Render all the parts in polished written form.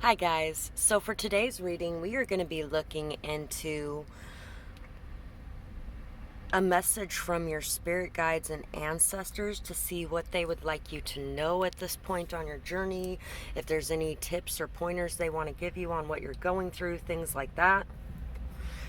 Hi guys, so for today's reading we are going to be looking into a message from your spirit guides and ancestors to see what they would like you to know at this point on your journey, if there's any tips or pointers they want to give you on what you're going through, things like that.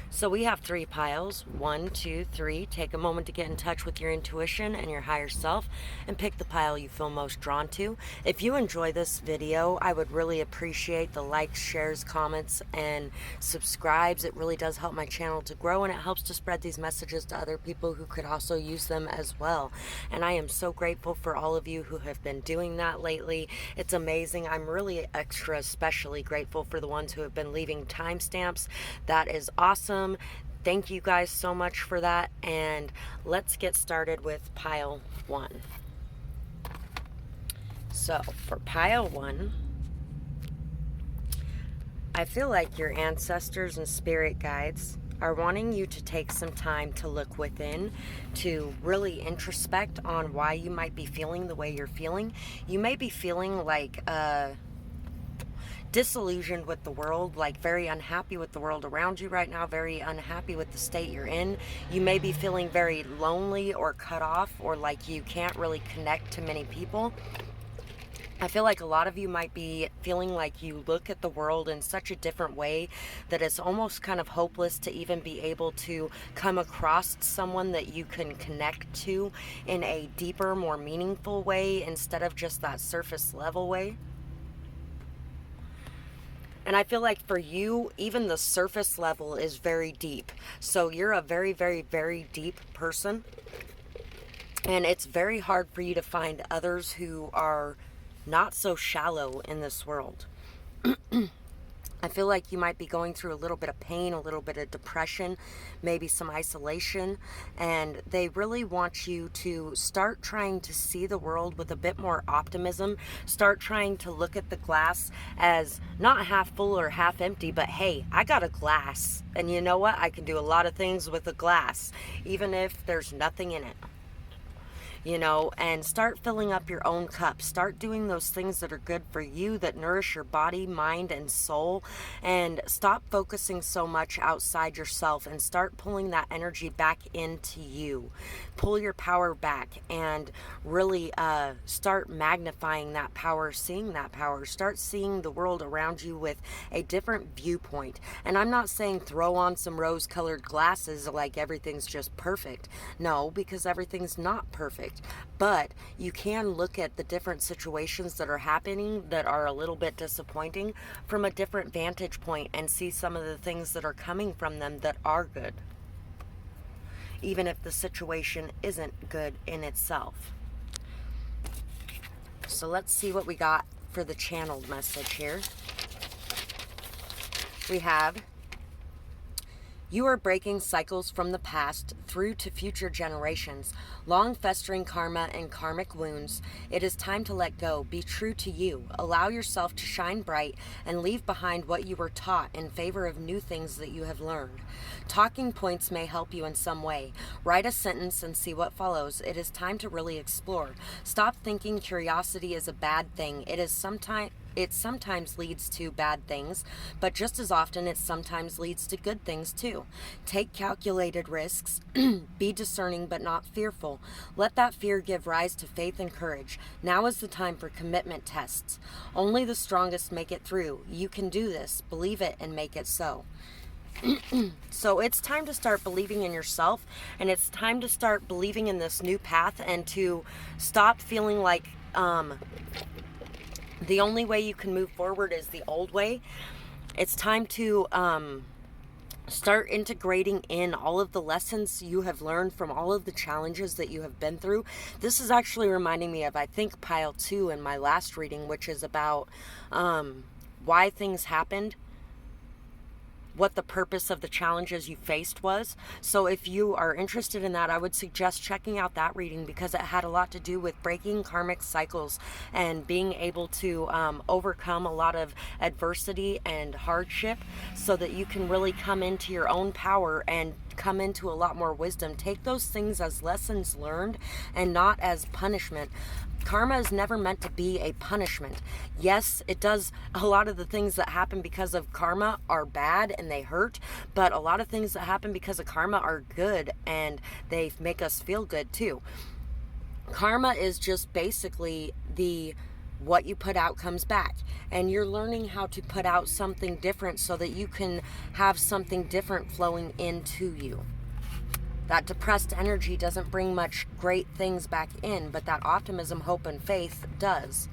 So we have 3 piles, 1, 2, 3. Take a moment to get in touch with your intuition and your higher self and pick the pile you feel most drawn to. If you enjoy this video, I would really appreciate the likes, shares, comments, and subscribes. It really does help my channel to grow, and it helps to spread these messages to other people who could also use them as well. And I am so grateful for all of you who have been doing that lately. It's amazing. I'm really extra especially grateful for the ones who have been leaving timestamps. That is awesome. Thank you guys so much for that, and let's get started with pile 1. So for pile 1, I feel like your ancestors and spirit guides are wanting you to take some time to look within, to really introspect on why you might be feeling the way you're feeling. You may be feeling like disillusioned with the world, like very unhappy with the world around you right now, very unhappy with the state you're in. You may be feeling very lonely or cut off, or like you can't really connect to many people. I feel like a lot of you might be feeling like you look at the world in such a different way that it's almost kind of hopeless to even be able to come across someone that you can connect to in a deeper, more meaningful way instead of just that surface level way. And I feel like for you, even the surface level is very deep. So you're a very, very, very deep person. And it's very hard for you to find others who are not so shallow in this world. I feel like you might be going through a little bit of pain, a little bit of depression, maybe some isolation, and they really want you to start trying to see the world with a bit more optimism. Start trying to look at the glass as not half full or half empty, but hey, I got a glass, and you know what? I can do a lot of things with a glass, even if there's nothing in it. And start filling up your own cup. Start doing those things that are good for you, that nourish your body, mind, and soul, and stop focusing so much outside yourself and start pulling that energy back into you. Pull your power back and really start magnifying that power, seeing that power. Start seeing the world around you with a different viewpoint. And I'm not saying throw on some rose-colored glasses like everything's just perfect. No, because everything's not perfect. But you can look at the different situations that are happening that are a little bit disappointing from a different vantage point and see some of the things that are coming from them that are good, even if the situation isn't good in itself. So let's see what we got for the channeled message here. We have: you are breaking cycles from the past through to future generations, long festering karma and karmic wounds. It is time to let go. Be true to you. Allow yourself to shine bright and leave behind what you were taught in favor of new things that you have learned. Talking points may help you in some way. Write a sentence and see what follows. It is time to really explore. Stop thinking curiosity is a bad thing. It sometimes leads to bad things, but just as often it sometimes leads to good things too. Take calculated risks. Be discerning but not fearful. Let that fear give rise to faith and courage. Now is the time for commitment tests. Only the strongest make it through. You can do this. Believe it and make it so. So it's time to start believing in yourself, and it's time to start believing in this new path, and to stop feeling like the only way you can move forward is the old way. It's time to start integrating in all of the lessons you have learned from all of the challenges that you have been through. This is actually reminding me of, I think, pile 2 in my last reading, which is about why things happened, what the purpose of the challenges you faced was. So if you are interested in that, I would suggest checking out that reading, because it had a lot to do with breaking karmic cycles and being able to overcome a lot of adversity and hardship so that you can really come into your own power and come into a lot more wisdom. Take those things as lessons learned and not as punishment. Karma is never meant to be a punishment. Yes, it does. A lot of the things that happen because of karma are bad and they hurt, but a lot of things that happen because of karma are good and they make us feel good too. Karma is just basically what you put out comes back, and you're learning how to put out something different so that you can have something different flowing into you. That depressed energy doesn't bring much great things back in, but that optimism, hope, and faith does.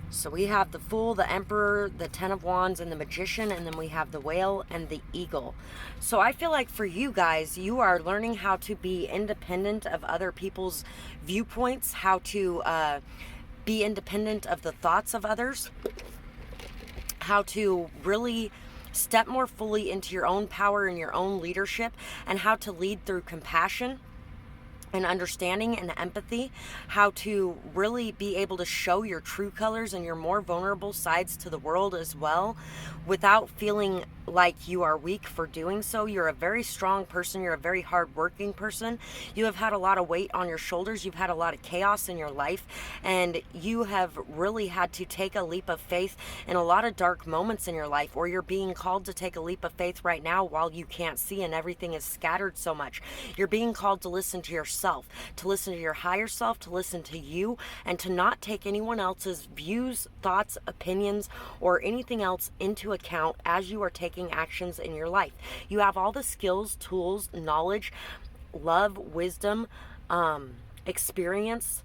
So we have the Fool, the Emperor, the Ten of Wands, and the Magician, and then we have the Whale and the Eagle. So I feel like for you guys, you are learning how to be independent of other people's viewpoints, how to be independent of the thoughts of others, how to really step more fully into your own power and your own leadership, and how to lead through compassion and understanding and empathy, how to really be able to show your true colors and your more vulnerable sides to the world as well, without feeling like you are weak for doing so. You're a very strong person. You're a very hardworking person. You have had a lot of weight on your shoulders. You've had a lot of chaos in your life, and you have really had to take a leap of faith in a lot of dark moments in your life, or you're being called to take a leap of faith right now while you can't see and everything is scattered so much. You're being called to listen to yourself, to listen to your higher self, to listen to you, and to not take anyone else's views, thoughts, opinions, or anything else into account as you are taking actions in your life. You have all the skills, tools, knowledge, love, wisdom, experience,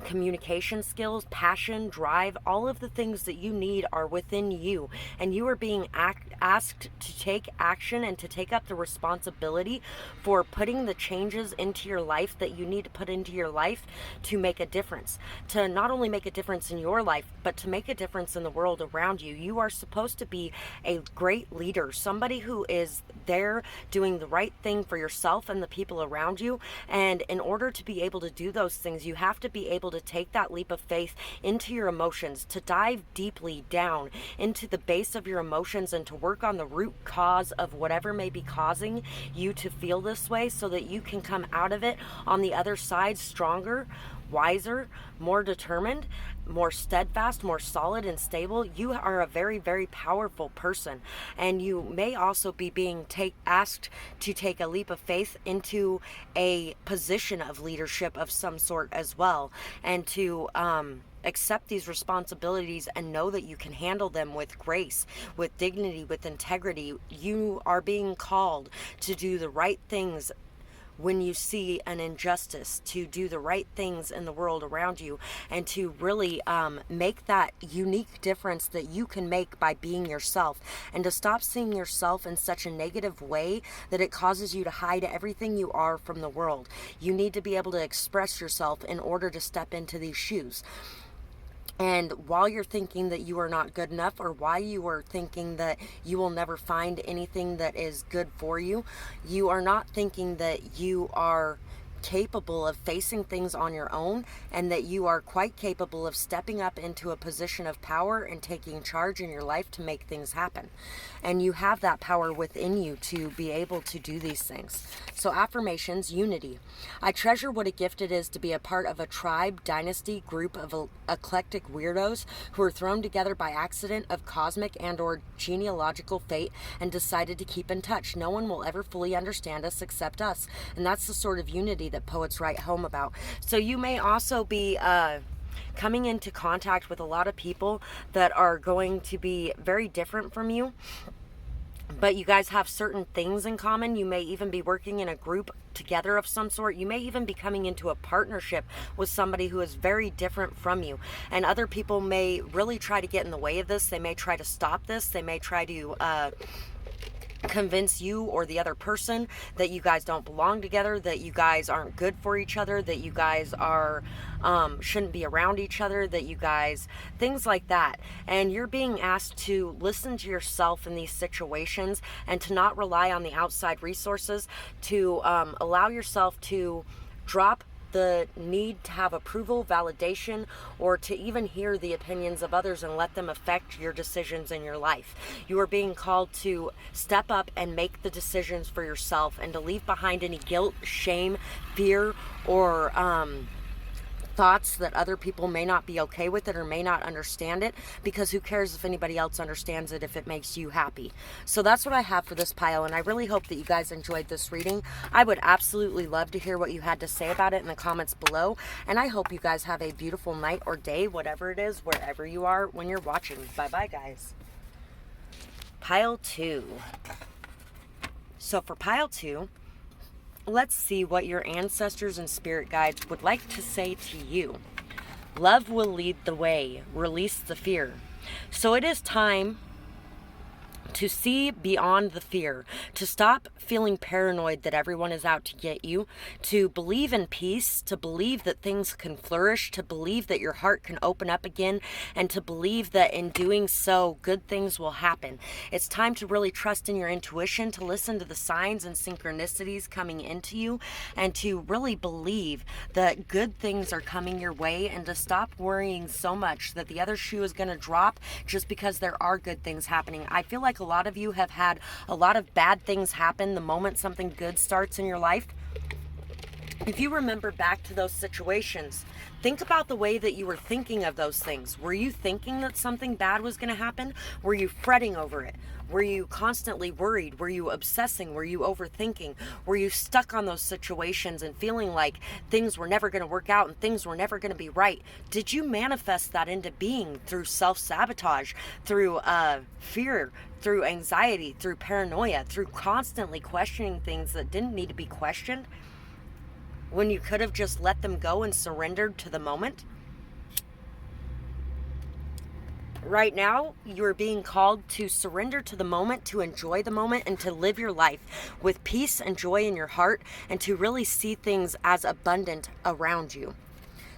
communication skills, passion, drive, all of the things that you need are within you, and you are being asked to take action and to take up the responsibility for putting the changes into your life that you need to put into your life to make a difference, to not only make a difference in your life, but to make a difference in the world around you. You are supposed to be a great leader, somebody who is there doing the right thing for yourself and the people around you, and in order to be able to do those things, you have to be able to take that leap of faith into your emotions, to dive deeply down into the base of your emotions and to work on the root cause of whatever may be causing you to feel this way, so that you can come out of it on the other side stronger, wiser, more determined, more steadfast, more solid and stable. You are a very, very powerful person, and you may also be being asked to take a leap of faith into a position of leadership of some sort as well, and to accept these responsibilities and know that you can handle them with grace, with dignity, with integrity. You are being called to do the right things when you see an injustice, to do the right things in the world around you, and to really make that unique difference that you can make by being yourself, and to stop seeing yourself in such a negative way that it causes you to hide everything you are from the world. You need to be able to express yourself in order to step into these shoes. And while you're thinking that you are not good enough, or while you are thinking that you will never find anything that is good for you, you are not thinking that you are capable of facing things on your own, and that you are quite capable of stepping up into a position of power and taking charge in your life to make things happen. And you have that power within you to be able to do these things. So affirmations: unity. I treasure what a gift it is to be a part of a tribe, dynasty, group of eclectic weirdos who are thrown together by accident of cosmic and or genealogical fate and decided to keep in touch. No one will ever fully understand us except us. And that's the sort of unity that poets write home about. So you may also be coming into contact with a lot of people that are going to be very different from you, but you guys have certain things in common. You may even be working in a group together of some sort. You may even be coming into a partnership with somebody who is very different from you, and other people may really try to get in the way of this. They may try to stop this. They may try to convince you or the other person that you guys don't belong together, that you guys aren't good for each other, that you guys are shouldn't be around each other, that you guys, things like that. And you're being asked to listen to yourself in these situations and to not rely on the outside resources, to allow yourself to drop the need to have approval, validation, or to even hear the opinions of others and let them affect your decisions in your life. You are being called to step up and make the decisions for yourself, and to leave behind any guilt, shame, fear, or thoughts that other people may not be okay with it or may not understand it, because who cares if anybody else understands it if it makes you happy. So that's what I have for this pile, and I really hope that you guys enjoyed this reading. I would absolutely love to hear what you had to say about it in the comments below, and I hope you guys have a beautiful night or day, whatever it is, wherever you are when you're watching. Bye bye, guys. Pile 2. So for pile 2, let's see what your ancestors and spirit guides would like to say to you. Love will lead the way. Release the fear. So it is time to see beyond the fear, to stop feeling paranoid that everyone is out to get you, to believe in peace, to believe that things can flourish, to believe that your heart can open up again, and to believe that in doing so, good things will happen. It's time to really trust in your intuition, to listen to the signs and synchronicities coming into you, and to really believe that good things are coming your way, and to stop worrying so much that the other shoe is going to drop just because there are good things happening. I feel like a lot of you have had a lot of bad things happen the moment something good starts in your life. If you remember back to those situations, think about the way that you were thinking of those things. Were you thinking that something bad was going to happen? Were you fretting over it? Were you constantly worried? Were you obsessing? Were you overthinking? Were you stuck on those situations and feeling like things were never going to work out and things were never going to be right? Did you manifest that into being through self-sabotage, through fear, through anxiety, through paranoia, through constantly questioning things that didn't need to be questioned, when you could have just let them go and surrendered to the moment? Right now, you're being called to surrender to the moment, to enjoy the moment, and to live your life with peace and joy in your heart, and to really see things as abundant around you,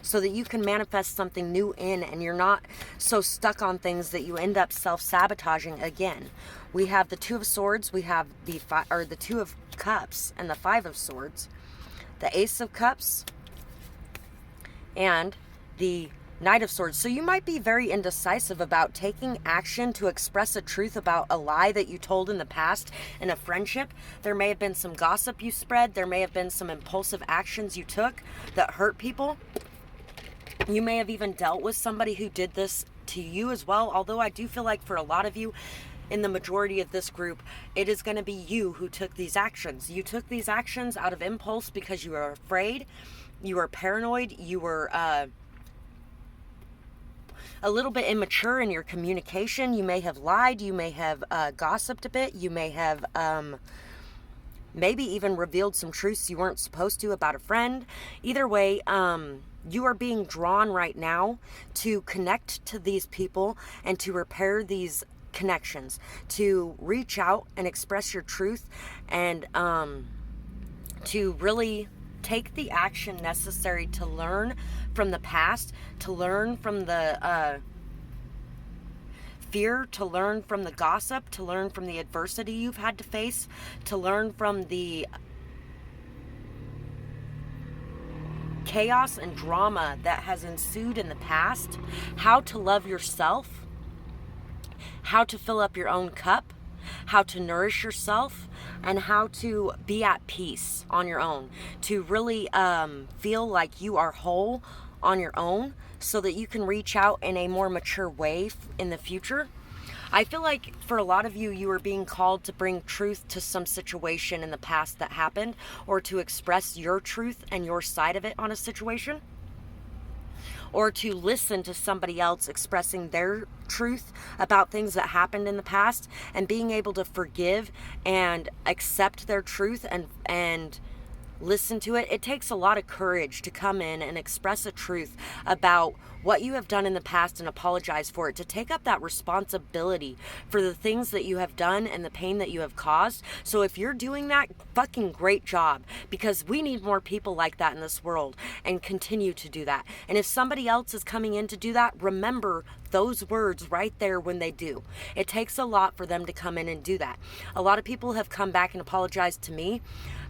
so that you can manifest something new in, and you're not so stuck on things that you end up self-sabotaging again. We have the Two of Swords, we have the Two of Cups, and the Five of Swords, the Ace of Cups, and the Knight of Swords. So you might be very indecisive about taking action to express a truth about a lie that you told in the past in a friendship. There may have been some gossip you spread. There may have been some impulsive actions you took that hurt people. You may have even dealt with somebody who did this to you as well. Although I do feel like for a lot of you, in the majority of this group, it is going to be you who took these actions. You took these actions out of impulse because you were afraid, you were paranoid, you were a little bit immature in your communication. You may have lied, you may have gossiped a bit, you may have maybe even revealed some truths you weren't supposed to about a friend. Either way, you are being drawn right now to connect to these people and to repair these connections, to reach out and express your truth, and to really take the action necessary to learn from the past, to learn from the fear, to learn from the gossip, to learn from the adversity you've had to face, to learn from the chaos and drama that has ensued in the past, how to love yourself, how to fill up your own cup, how to nourish yourself, and how to be at peace on your own, to really feel like you are whole on your own, so that you can reach out in a more mature way in the future. I feel like for a lot of you, you are being called to bring truth to some situation in the past that happened, or to express your truth and your side of it on a situation, or to listen to somebody else expressing their truth about things that happened in the past, and being able to forgive and accept their truth and listen to it. It takes a lot of courage to come in and express a truth about what you have done in the past and apologize for it, to take up that responsibility for the things that you have done and the pain that you have caused. So if you're doing that, fucking great job, because we need more people like that in this world, and continue to do that. And if somebody else is coming in to do that, remember those words right there when they do. It takes a lot for them to come in and do that. A lot of people have come back and apologized to me,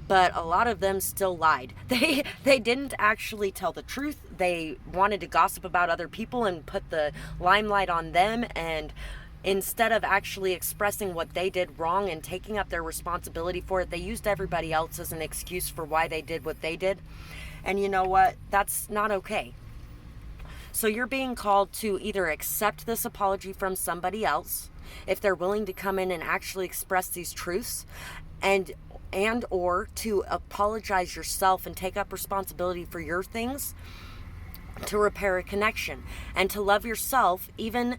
but a lot of them still lied. They didn't actually tell the truth. They wanted to gossip about other people and put the limelight on them, and instead of actually expressing what they did wrong and taking up their responsibility for it, they used everybody else as an excuse for why they did what they did. And you know what? That's not okay. So you're being called to either accept this apology from somebody else, if they're willing to come in and actually express these truths, and or to apologize yourself and take up responsibility for your things, to repair a connection, and to love yourself even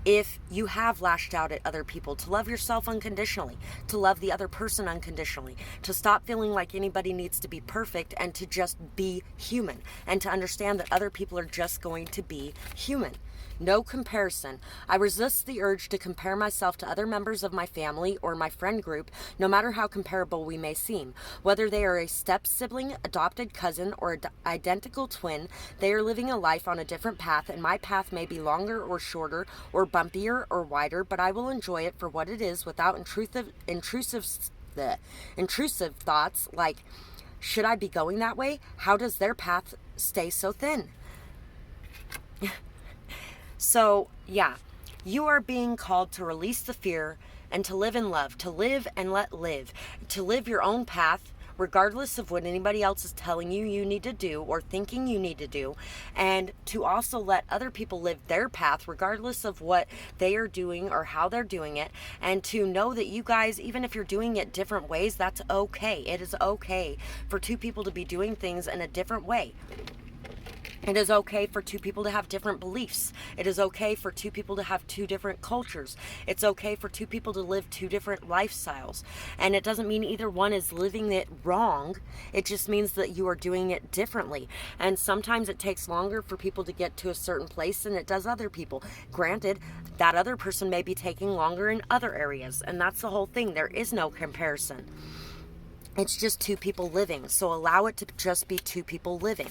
if you have lashed out at other people, to love yourself unconditionally, to love the other person unconditionally, to stop feeling like anybody needs to be perfect, and to just be human, and to understand that other people are just going to be human. No comparison. I resist the urge to compare myself to other members of my family or my friend group, no matter how comparable we may seem. Whether they are a step-sibling, adopted cousin, or identical twin, they are living a life on a different path, and my path may be longer or shorter, or bumpier or wider, but I will enjoy it for what it is without intrusive thoughts like, should I be going that way? How does their path stay so thin? So, yeah, you are being called to release the fear and to live in love, to live and let live, to live your own path, regardless of what anybody else is telling you you need to do or thinking you need to do, and to also let other people live their path, regardless of what they are doing or how they're doing it, and to know that you guys, even if you're doing it different ways, that's okay. It is okay for two people to be doing things in a different way. It is okay for two people to have different beliefs. It is okay for two people to have two different cultures. It's okay for two people to live two different lifestyles. And it doesn't mean either one is living it wrong. It just means that you are doing it differently. And sometimes it takes longer for people to get to a certain place than it does other people. Granted, that other person may be taking longer in other areas. And that's the whole thing. There is no comparison. It's just two people living. So allow it to just be two people living.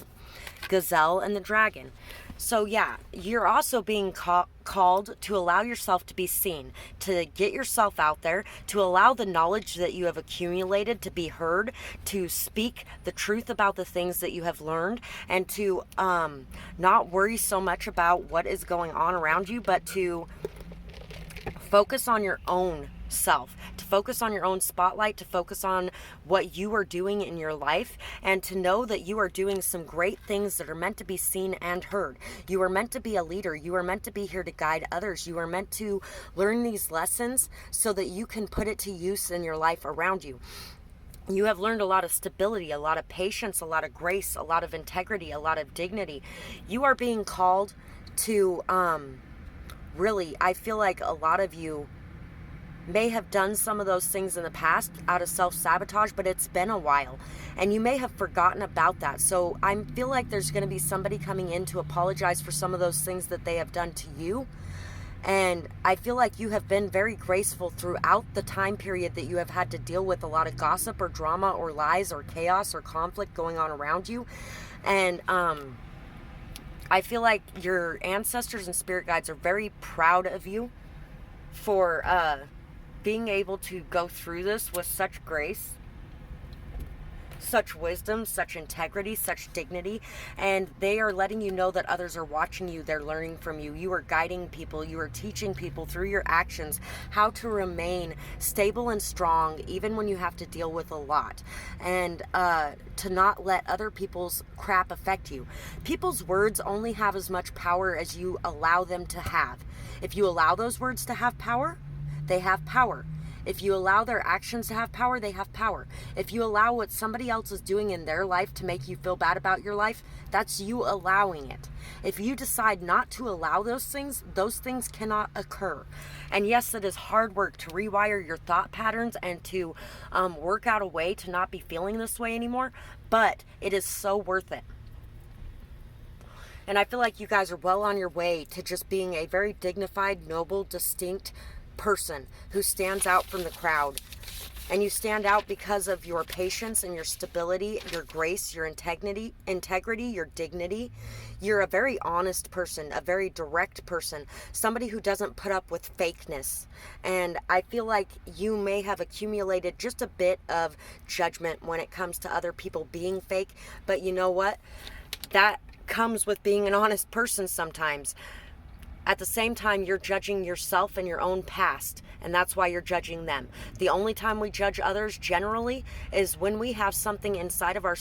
Gazelle and the dragon. So yeah, you're also being called to allow yourself to be seen, to get yourself out there, to allow the knowledge that you have accumulated to be heard, to speak the truth about the things that you have learned, and to not worry so much about what is going on around you, but to focus on your own self, to focus on your own spotlight, to focus on what you are doing in your life, and to know that you are doing some great things that are meant to be seen and heard. You are meant to be a leader. You are meant to be here to guide others. You are meant to learn these lessons so that you can put it to use in your life around you. You have learned a lot of stability, a lot of patience, a lot of grace, a lot of integrity, a lot of dignity. You are being called to really, I feel like a lot of you may have done some of those things in the past out of self-sabotage, but it's been a while and you may have forgotten about that. So I feel like there's going to be somebody coming in to apologize for some of those things that they have done to you. And I feel like you have been very graceful throughout the time period that you have had to deal with a lot of gossip or drama or lies or chaos or conflict going on around you. And I feel like your ancestors and spirit guides are very proud of you for being able to go through this with such grace, such wisdom, such integrity, such dignity, and they are letting you know that others are watching you, they're learning from you. You are guiding people, you are teaching people through your actions how to remain stable and strong even when you have to deal with a lot, and to not let other people's crap affect you. People's words only have as much power as you allow them to have. If you allow those words to have power, they have power. If you allow their actions to have power, they have power. If you allow what somebody else is doing in their life to make you feel bad about your life, that's you allowing it. If you decide not to allow those things cannot occur. And yes, it is hard work to rewire your thought patterns and to work out a way to not be feeling this way anymore, but it is so worth it. And I feel like you guys are well on your way to just being a very dignified, noble, distinct person who stands out from the crowd. And you stand out because of your patience and your stability, your grace, your integrity, your dignity. You're a very honest person, a very direct person, somebody who doesn't put up with fakeness. And I feel like you may have accumulated just a bit of judgment when it comes to other people being fake. But you know what? That comes with being an honest person sometimes. At the same time, you're judging yourself and your own past, and that's why you're judging them. The only time we judge others generally is when we have something inside of ourselves